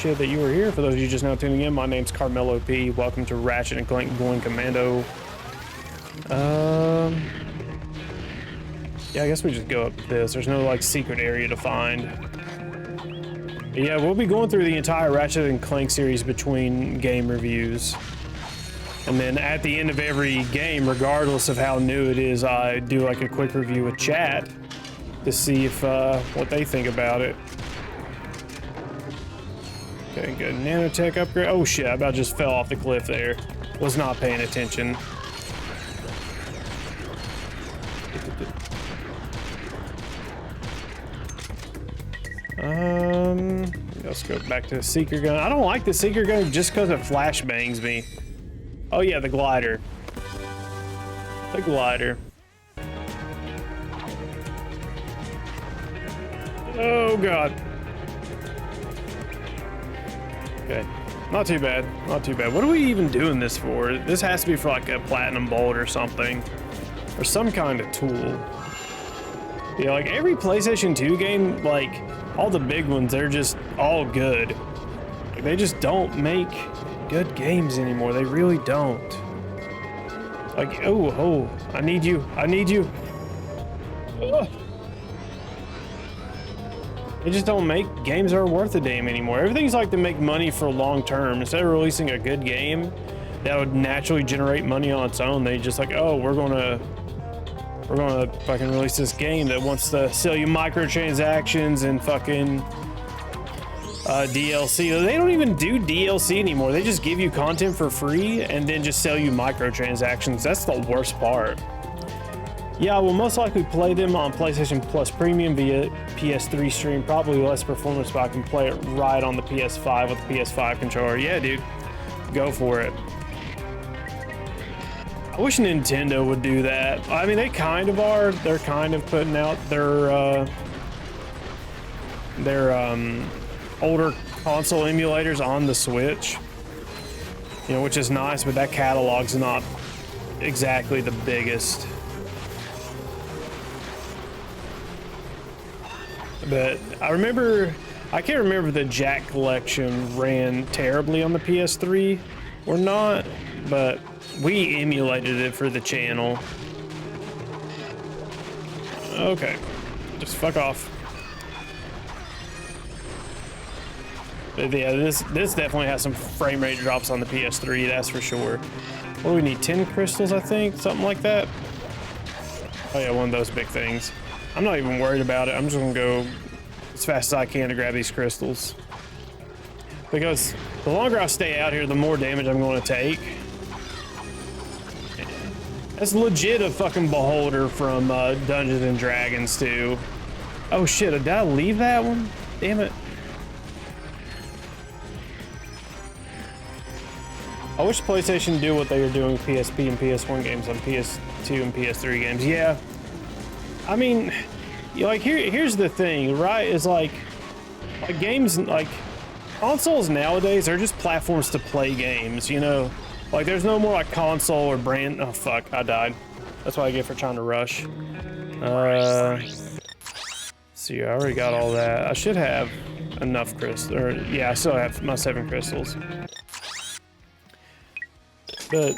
shit that you were here. For those of you just now tuning in, my name's CarmelOP. Welcome to Ratchet Clank going Commando. Yeah, I guess we just go up this. There's no like secret area to find. But yeah, we'll be going through the entire Ratchet and Clank series between game reviews. And then at the end of every game, regardless of how new it is, I do like a quick review with chat to see if what they think about it. Okay, good. Nanotech upgrade. Oh shit, I about just fell off the cliff there. Was not paying attention. Let's go back to the seeker gun. I don't like the seeker gun just because it flashbangs me. Oh yeah, the glider. The glider. Oh god. Okay, not too bad, not too bad. What are we even doing this for? This has to be for like a platinum bolt or something. Or some kind of tool. Yeah, like every PlayStation 2 game, like all the big ones, they're just all good. Like, they just don't make good games anymore. They really don't. Like, oh, I need you. I need you. Ugh. They just don't make games that are worth a damn anymore. Everything's like to make money for long term. Instead of releasing a good game that would naturally generate money on its own, they just like, oh, we're gonna fucking release this game that wants to sell you microtransactions and fucking DLC. They don't even do DLC anymore. They just give you content for free and then just sell you microtransactions. That's the worst part. Yeah, I will most likely play them on PlayStation Plus Premium via PS3 stream. Probably less performance, but I can play it right on the PS5 with the PS5 controller. Yeah, dude, go for it. I wish Nintendo would do that. I mean, they kind of are. They're kind of putting out their older console emulators on the Switch, you know, which is nice, but that catalog's not exactly the biggest. But I can't remember if the Jack collection ran terribly on the PS3 or not, but we emulated it for the channel. Okay, just fuck off. But yeah, this definitely has some frame rate drops on the PS3, that's for sure. What do we need, 10 crystals, I think? Something like that? Oh yeah, one of those big things. I'm not even worried about it. I'm just gonna go as fast as I can to grab these crystals. Because the longer I stay out here, the more damage I'm gonna take. That's legit a fucking beholder from Dungeons and Dragons too. Oh shit, did I leave that one? Damn it. I wish PlayStation do what they were doing with PSP and PS1 games on PS2 and PS3 games. Yeah. I mean, like here's the thing, right? Is like games, like consoles nowadays are just platforms to play games, you know? Like there's no more like console or brand. Oh fuck, I died. That's what I get for trying to rush. See, I already got all that. I should have enough crystals. Or yeah, I still have my 7 crystals. But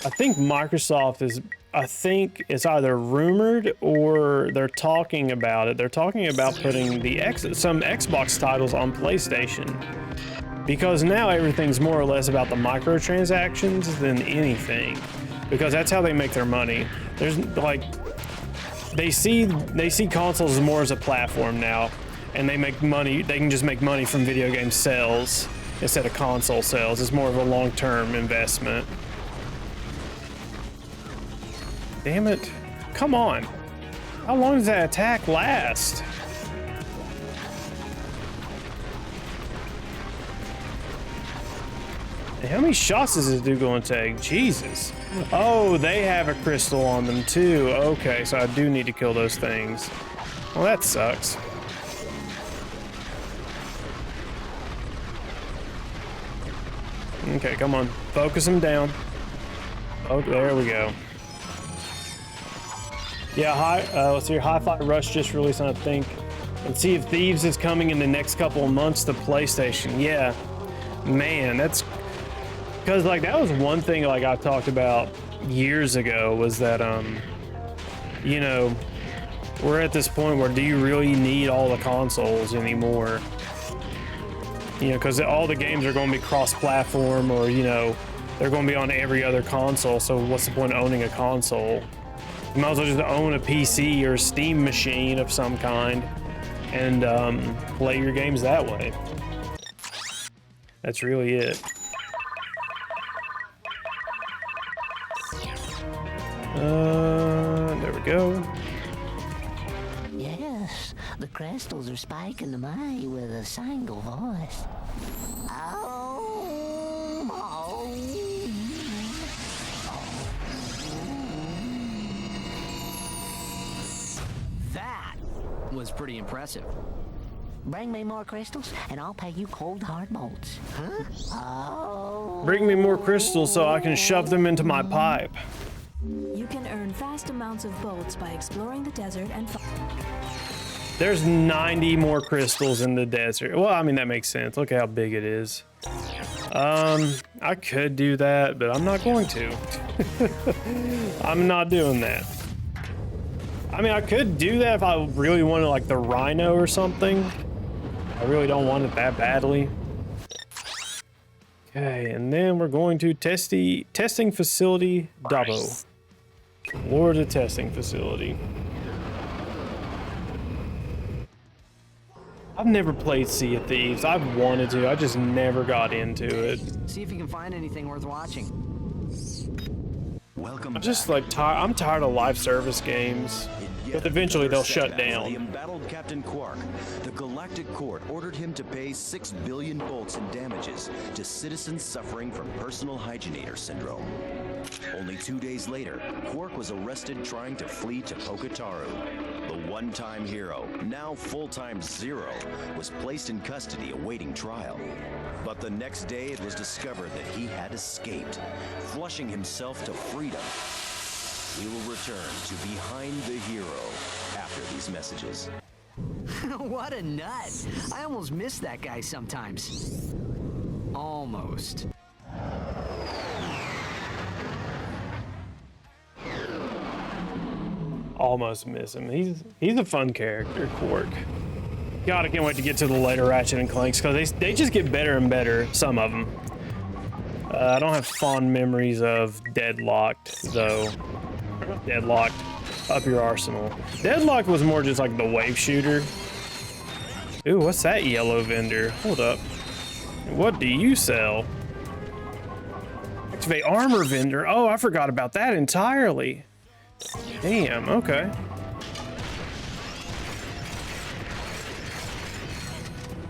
I think Microsoft is, I think it's either rumored or they're talking about it. They're talking about putting some Xbox titles on PlayStation. Because now everything's more or less about the microtransactions than anything. Because that's how they make their money. There's like, they see consoles more as a platform now, and they make money, they can just make money from video game sales instead of console sales. It's more of a long-term investment. Damn it. Come on. How long does that attack last? How many shots is this dude going to take? Jesus. Oh, they have a crystal on them too. Okay, so I do need to kill those things. Well, that sucks. Okay, come on. Focus them down. Oh, there we go. Yeah, let's see. Hi-Fi Rush just released on, I think, And Sea of Thieves is coming in the next couple of months to PlayStation. Yeah, man, that's because like that was one thing like I talked about years ago was that you know, we're at this point where do you really need all the consoles anymore? You know, because all the games are going to be cross-platform, or you know, they're going to be on every other console. So what's the point of owning a console? You might as well just own a PC or a Steam machine of some kind and play your games that way. That's really it. There we go. Yes, the crystals are spiking to me with a single voice. That was pretty impressive. Bring me more crystals, and I'll pay you cold hard bolts. Huh? Oh. Bring me more crystals so I can shove them into my pipe. You can earn vast amounts of bolts by exploring the desert and There's 90 more crystals in the desert. Well, I mean, that makes sense. Look how big it is. I could do that, but I'm not going to. I'm not doing that. I mean, I could do that if I really wanted like the rhino or something. I really don't want it that badly. Okay, and then we're going to testing facility Dabo. Florida testing facility. I've never played Sea of Thieves. I've wanted to, I just never got into it. See if you can find anything worth watching. Welcome I'm just like tired. I'm tired of live service games. But eventually they'll shut down. The embattled Captain Quark, the Galactic Court ordered him to pay 6 billion bolts in damages to citizens suffering from personal hygienator syndrome. Only 2 days later, Quark was arrested trying to flee to Poketaru. The one-time hero, now full-time Zero, was placed in custody awaiting trial. But the next day it was discovered that he had escaped, flushing himself to freedom. We will return to Behind the Hero after these messages. What a nut! I almost miss that guy sometimes. Almost. Almost miss him. He's a fun character, Quark. God, I can't wait to get to the later Ratchet and Clanks because they just get better and better. Some of them. I don't have fond memories of Deadlocked though. Deadlocked, up your arsenal. Deadlocked was more just like the wave shooter. Ooh, what's that yellow vendor? Hold up. What do you sell? Activate armor vendor. Oh, I forgot about that entirely. Damn, okay.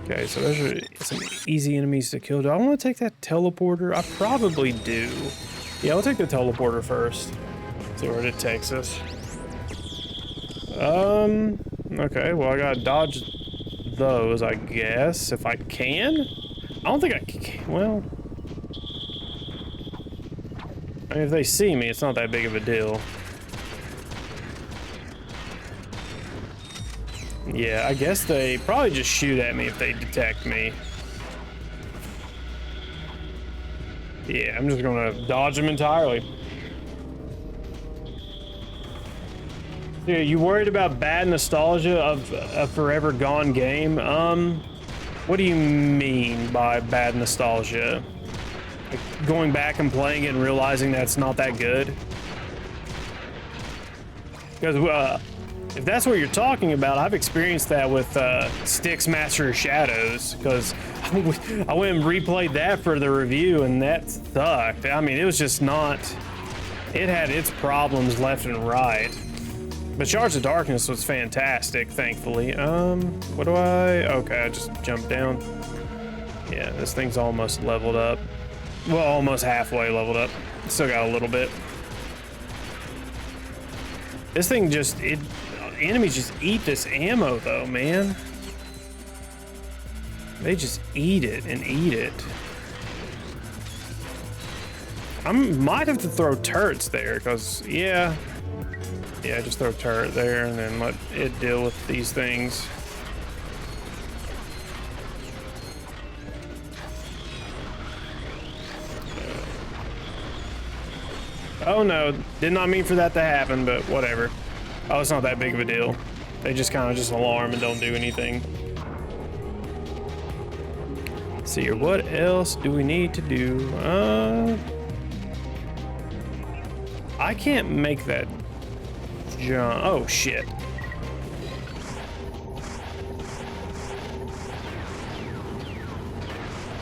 Okay, so those are some easy enemies to kill. Do I want to take that teleporter? I probably do. Yeah, I'll take the teleporter first. See where it takes us. Okay, well, I gotta dodge those, I guess, if I can. I don't think I can. Well, I mean, if they see me, it's not that big of a deal. Yeah, I guess they probably just shoot at me if they detect me. Yeah, I'm just gonna dodge them entirely. Dude, you worried about bad nostalgia of a forever gone game? What do you mean by bad nostalgia? Like going back and playing it and realizing that it's not that good? Because if that's what you're talking about, I've experienced that with Styx Master of Shadows, because I went and replayed that for the review and that sucked. I mean, it was just not, it had its problems left and right. But Shards of Darkness was fantastic, thankfully. What do okay, I just jumped down. Yeah, this thing's almost leveled up. Well, almost halfway leveled up. Still got a little bit. This thing just, enemies just eat this ammo though, man. They just eat it and eat it. I might have to throw turrets there, because, yeah, just throw a turret there and then let it deal with these things. Oh no, did not mean for that to happen, but whatever. Oh, it's not that big of a deal. They just kind of just alarm and don't do anything. Let's see here, what else do we need to do? I can't make that jump. Oh shit.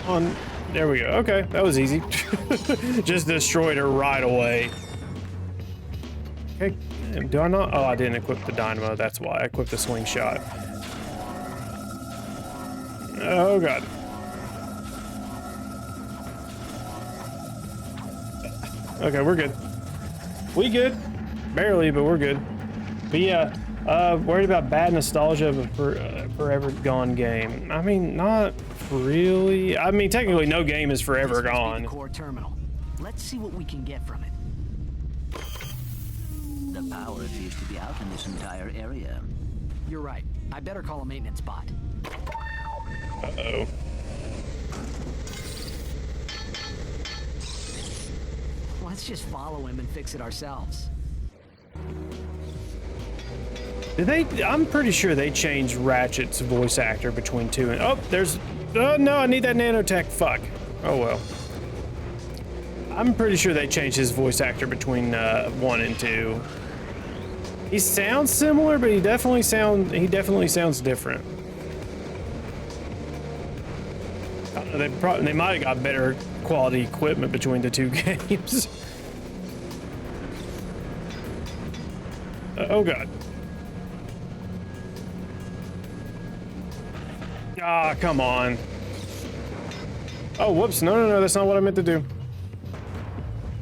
On, there we go. Okay, that was easy. Just destroyed her right away. Okay, do I not? Oh, I didn't equip the dynamo. That's why I equipped the slingshot. Oh god. Okay, we're good. We good. Barely, but we're good. But yeah, worried about bad nostalgia of a forever gone game. I mean, not really. I mean, technically no game is forever gone. The core terminal. Let's see what we can get from it. The power appears to be out in this entire area. You're right. I better call a maintenance bot. Uh-oh. Let's just follow him and fix it ourselves. Did they? I'm pretty sure they changed Ratchet's voice actor between 2 and... Oh, there's... Oh, no, I need that nanotech. Fuck. Oh, well. I'm pretty sure they changed his voice actor between 1 and 2. He sounds similar, but he definitely sounds different. They might have got better quality equipment between the 2 games. Oh god. Ah, come on. Oh, whoops. No, that's not what I meant to do.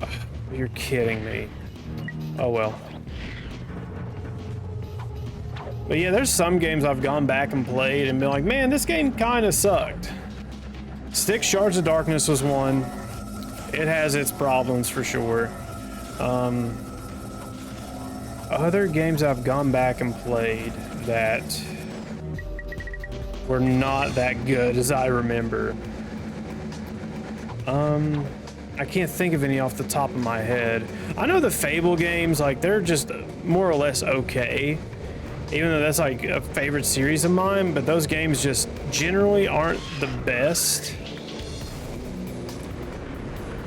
Ugh, you're kidding me. Oh well. But yeah, there's some games I've gone back and played and been like, man, this game kind of sucked. Styx Shards of Darkness was one. It has its problems for sure. Other games I've gone back and played that were not that good as I remember. I can't think of any off the top of my head. I know the Fable games, like, they're just more or less okay. Even though that's like a favorite series of mine, but those games just generally aren't the best.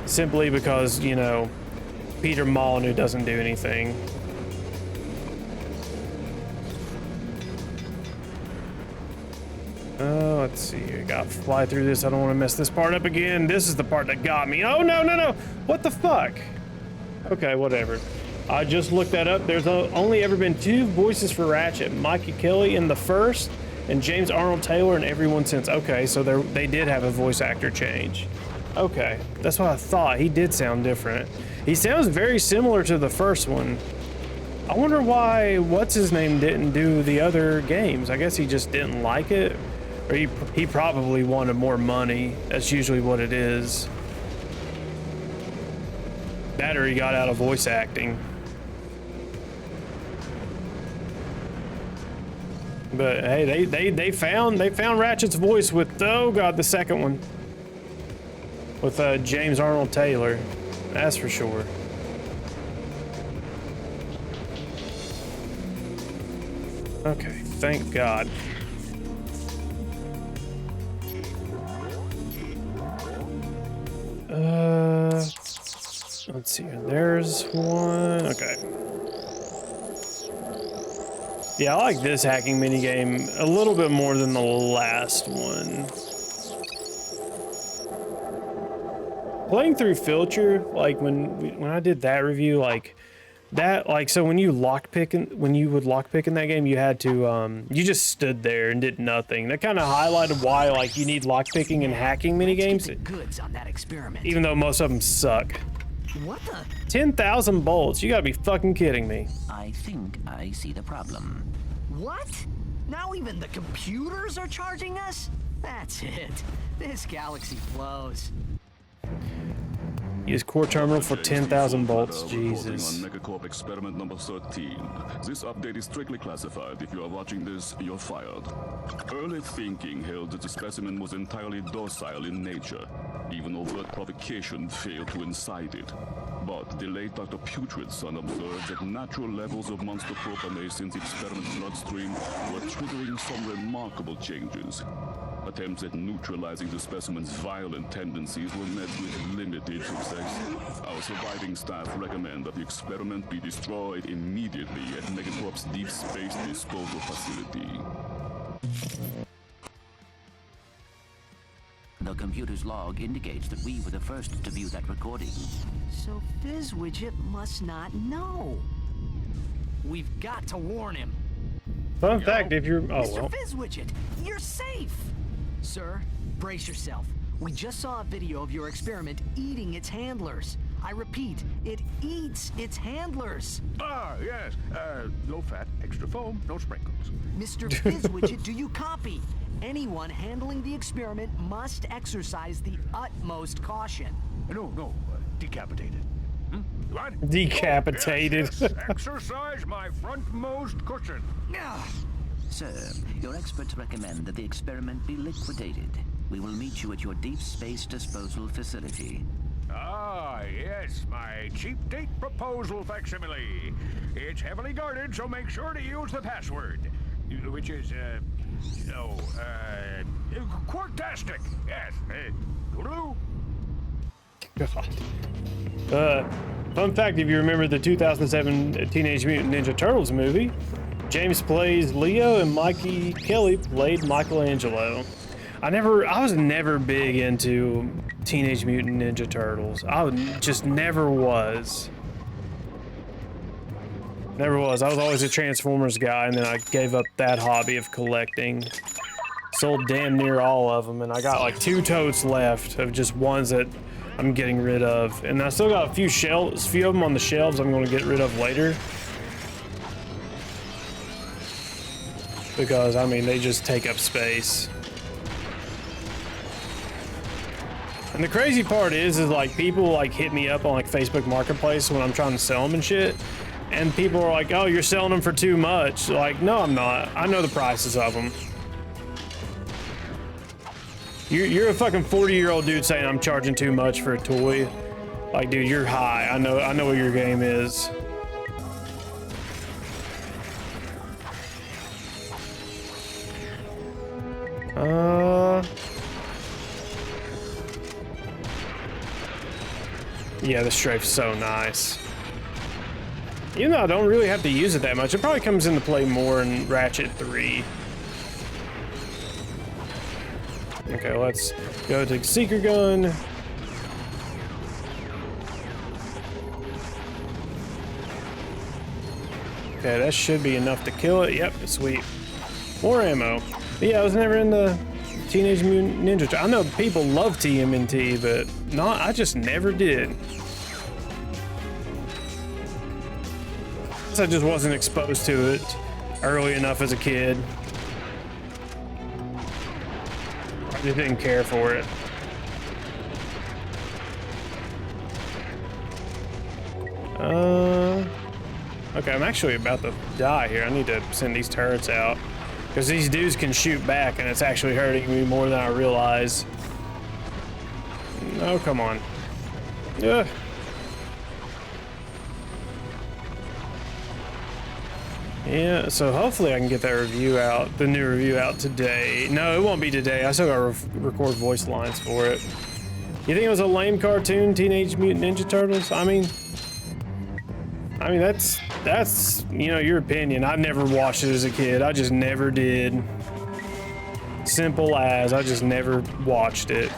Simply because, you know, Peter Molyneux doesn't do anything. Let's see. I gotta fly through this. I don't want to mess this part up again. This is the part that got me. Oh, no. What the fuck? Okay, whatever. I just looked that up. There's only ever been 2 voices for Ratchet. Mikey Kelly in the first, and James Arnold Taylor in everyone since. Okay, so they did have a voice actor change. Okay, that's what I thought. He did sound different. He sounds very similar to the first one. I wonder why what's-his-name didn't do the other games. I guess he just didn't like it. Or he probably wanted more money. That's usually what it is. That or he got out of voice acting. But hey, they found Ratchet's voice with, oh god, the second one. With James Arnold Taylor. That's for sure. Okay, thank God. Let's see here. There's one. Okay. Yeah, I like this hacking minigame a little bit more than the last one. Playing through Filter, like when I did that review, like that, like, so when you would lockpick in that game, you had to you just stood there and did nothing. That kind of highlighted why, like, you need lockpicking and hacking minigames. Goods on that experiment. Even though most of them suck. What the? 10,000 bolts. You gotta be fucking kidding me. I think I see the problem. What? Now even the computers are charging us? That's it. This galaxy blows. Use core terminal for 10,000 bolts. Reporting Jesus. on Megacorp experiment number 13. This update is strictly classified. If you are watching this, you're fired. Early thinking held that the specimen was entirely docile in nature. Even overt provocation failed to incite it. But the late Dr. Putrid's son observed that natural levels of monster propanase in the experiment's bloodstream were triggering some remarkable changes. Attempts at neutralizing the specimen's violent tendencies were met with limited success. Our surviving staff recommend that the experiment be destroyed immediately at Megacorp's deep space disposal facility. The computer's log indicates that we were the first to view that recording. So Fizzwidget must not know. We've got to warn him. Fun fact, if you're... Oh, Mr. well. Fizzwidget, you're safe! Sir, brace yourself. We just saw a video of your experiment eating its handlers. I repeat, it eats its handlers. Ah, yes. Low fat, extra foam, no sprinkles. Mr. Fizzwidget, do you copy? Anyone handling the experiment must exercise the utmost caution. No, decapitated. What? Decapitated. Oh, yes. Exercise my frontmost cushion. Sir, your experts recommend that the experiment be liquidated. We will meet you at your deep space disposal facility. Ah, yes, my cheap date proposal facsimile. It's heavily guarded, so make sure to use the password, which is, Quarktastic. Yes, toodaloo. God. Fun fact, if you remember the 2007 Teenage Mutant Ninja Turtles movie, James plays Leo and Mikey Kelly played Michelangelo. I was never big into Teenage Mutant Ninja Turtles. Just never was. Never was. I was always a Transformers guy, and then I gave up that hobby of collecting. Sold damn near all of them, and I got like 2 totes left of just ones that I'm getting rid of. And I still got a few of them on the shelves I'm going to get rid of later. Because, I mean, they just take up space. And the crazy part is like people like hit me up on like Facebook Marketplace when I'm trying to sell them and shit. And people are like, oh, you're selling them for too much. Like, no, I'm not. I know the prices of them. You're a fucking 40-year-old dude saying I'm charging too much for a toy. Like, dude, you're high. I know what your game is. Yeah, the strafe's so nice. Even though I don't really have to use it that much, it probably comes into play more in Ratchet 3. Okay, let's go to Seeker Gun. Okay, that should be enough to kill it. Yep, sweet. More ammo. But yeah, I was never in the Teenage Mutant Ninja Turtles. I know people love TMNT, but I just never did. I just wasn't exposed to it early enough as a kid. I just didn't care for it. Okay, I'm actually about to die here. I need to send these turrets out because these dudes can shoot back and it's actually hurting me more than I realize. Oh, come on. Ugh. Yeah, so hopefully I can get that review out, the new review out today. No, it won't be today. I still gotta record voice lines for it. You think it was a lame cartoon, Teenage Mutant Ninja Turtles? I mean, that's you know, your opinion. I never watched it as a kid. I just never did. Simple as, I just never watched it.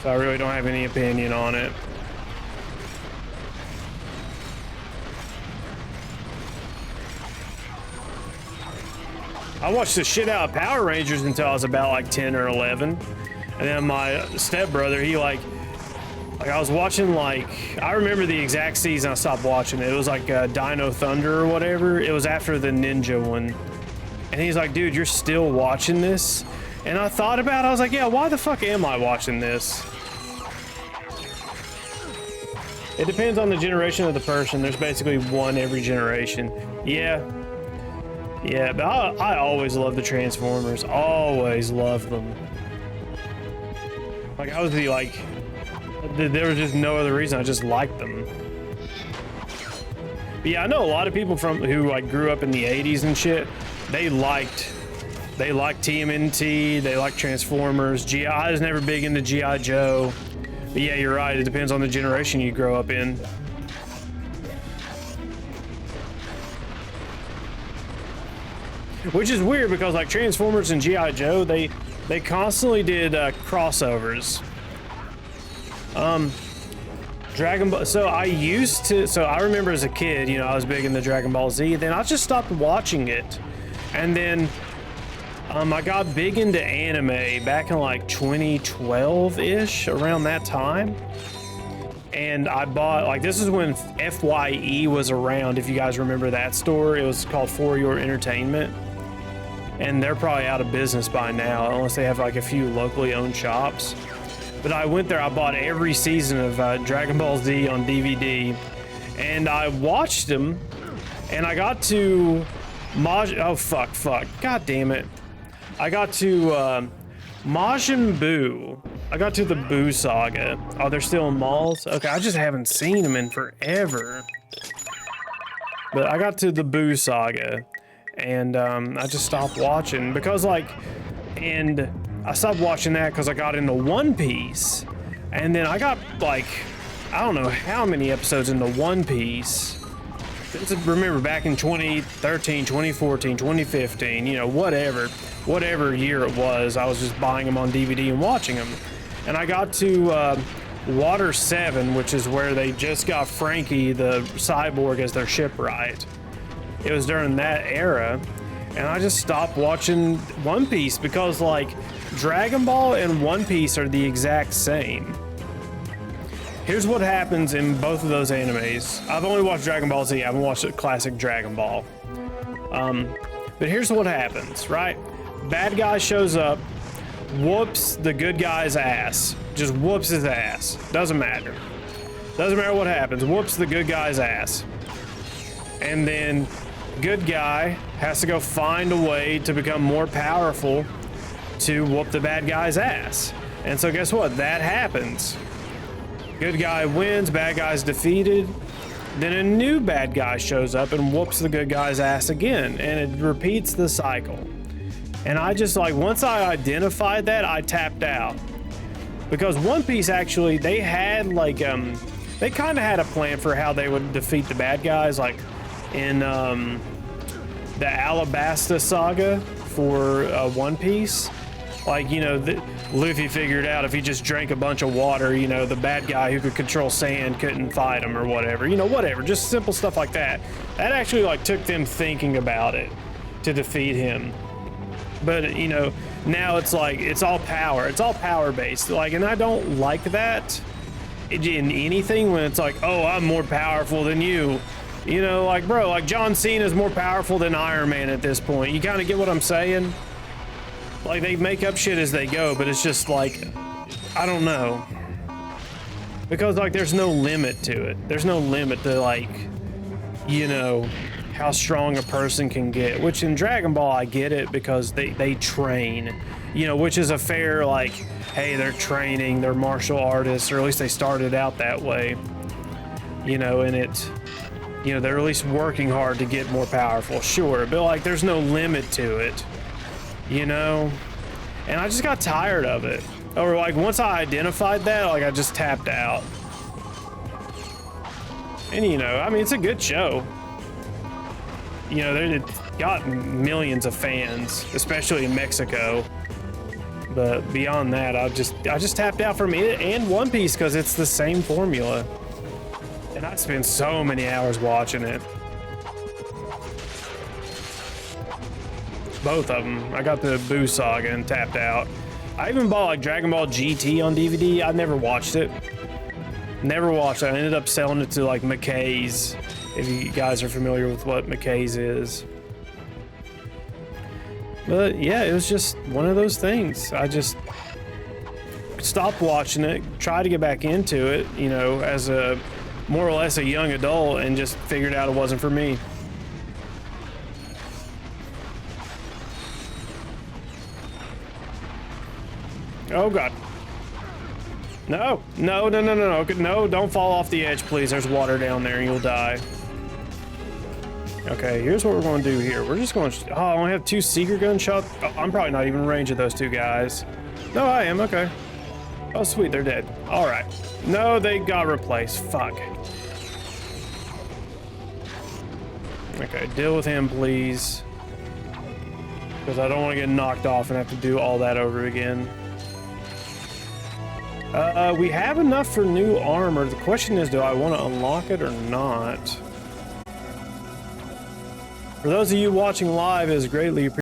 So I really don't have any opinion on it. I watched the shit out of Power Rangers until I was about like 10 or 11. And then my stepbrother, he like I was watching I remember the exact season I stopped watching it. It was like Dino Thunder or whatever. It was after the Ninja one. And he's like, dude, you're still watching this? And I thought about it, I was like, yeah, why the fuck am I watching this? It depends on the generation of the person. There's basically one every generation. Yeah. Yeah, but I always loved the Transformers. Always loved them. Like, I was like, there was just no other reason. I just liked them. But yeah, I know a lot of people who like grew up in the 80s and shit. They liked TMNT. They liked Transformers. I was never big into G.I. Joe. But yeah, you're right. It depends on the generation you grow up in. Which is weird because like Transformers and G.I. Joe, they constantly did crossovers. Dragon Ball. So I remember as a kid, you know, I was big into Dragon Ball Z. Then I just stopped watching it, and then I got big into anime back in like 2012-ish, around that time. And I bought, like, this is when FYE was around, if you guys remember that store. It was called For Your Entertainment. And they're probably out of business by now, unless they have like a few locally owned shops. But I went there, I bought every season of Dragon Ball Z on DVD. And I watched them, and I got to oh, fuck. God damn it. I got to Majin Buu. I got to the Buu saga. Oh, they're still in malls? Okay, I just haven't seen them in forever. But I got to the Buu saga, and I just stopped watching because and I stopped watching that because I got into One Piece. And then I got like, I don't know how many episodes into One Piece. Remember back in 2013, 2014, 2015, you know, whatever year it was, I was just buying them on DVD and watching them. And I got to Water 7, which is where they just got Frankie the cyborg as their shipwright. It was during that era, and I just stopped watching One Piece because like Dragon Ball and One Piece are the exact same. Here's what happens in both of those animes. I've only watched Dragon Ball Z. I haven't watched the classic Dragon Ball. But here's what happens, right? Bad guy shows up, whoops the good guy's ass. Just whoops his ass. Doesn't matter. Doesn't matter what happens. Whoops the good guy's ass. And then good guy has to go find a way to become more powerful to whoop the bad guy's ass. And so guess what? That happens. Good guy wins, bad guy's defeated. Then a new bad guy shows up and whoops the good guy's ass again, and it repeats the cycle. And I just like, once I identified that, I tapped out. Because One Piece actually, they had like, they kind of had a plan for how they would defeat the bad guys, like in the Alabasta saga for One Piece. Like, you know, Luffy figured out if he just drank a bunch of water, you know, the bad guy who could control sand couldn't fight him or whatever. You know, whatever. Just simple stuff like that. That actually, like, took them thinking about it to defeat him. But, you know, now it's like, it's all power. It's all power-based. Like, and I don't like that in anything when it's like, oh, I'm more powerful than you. You know, like, bro, like, John Cena's more powerful than Iron Man at this point. You kind of get what I'm saying? Like, they make up shit as they go, but it's just like, I don't know. Because, like, there's no limit to it. There's no limit to, like, you know, how strong a person can get. Which in Dragon Ball, I get it because they train. You know, which is a fair, like, hey, they're training, they're martial artists, or at least they started out that way. You know, and you know, they're at least working hard to get more powerful, sure. But, like, there's no limit to it. You know, and I just got tired of it. Or like once I identified that, like I just tapped out. And you know, I mean, it's a good show. You know, it got millions of fans, especially in Mexico. But beyond that, I just tapped out from it and One Piece because it's the same formula. And I spent so many hours watching it. Both of them. I got the Buu saga and tapped out. I even bought like Dragon Ball GT on DVD. I never watched it. Never watched it. I ended up selling it to like McKay's, if you guys are familiar with what McKay's is. But yeah, it was just one of those things. I just stopped watching it, tried to get back into it, you know, as a more or less a young adult and just figured out it wasn't for me. Oh God. No, no, no, no, no, no, no, don't fall off the edge, please. There's water down there and you'll die. Okay, here's what we're going to do here. We're just going to... Oh, I only have 2 seeker gunshots. Oh, I'm probably not even in range of those 2 guys. No, I am. Okay. Oh, sweet. They're dead. All right. No, they got replaced. Fuck. Okay, deal with him, please. Because I don't want to get knocked off and have to do all that over again. We have enough for new armor. The question is, do I want to unlock it or not? For those of you watching live, it is greatly appreciated.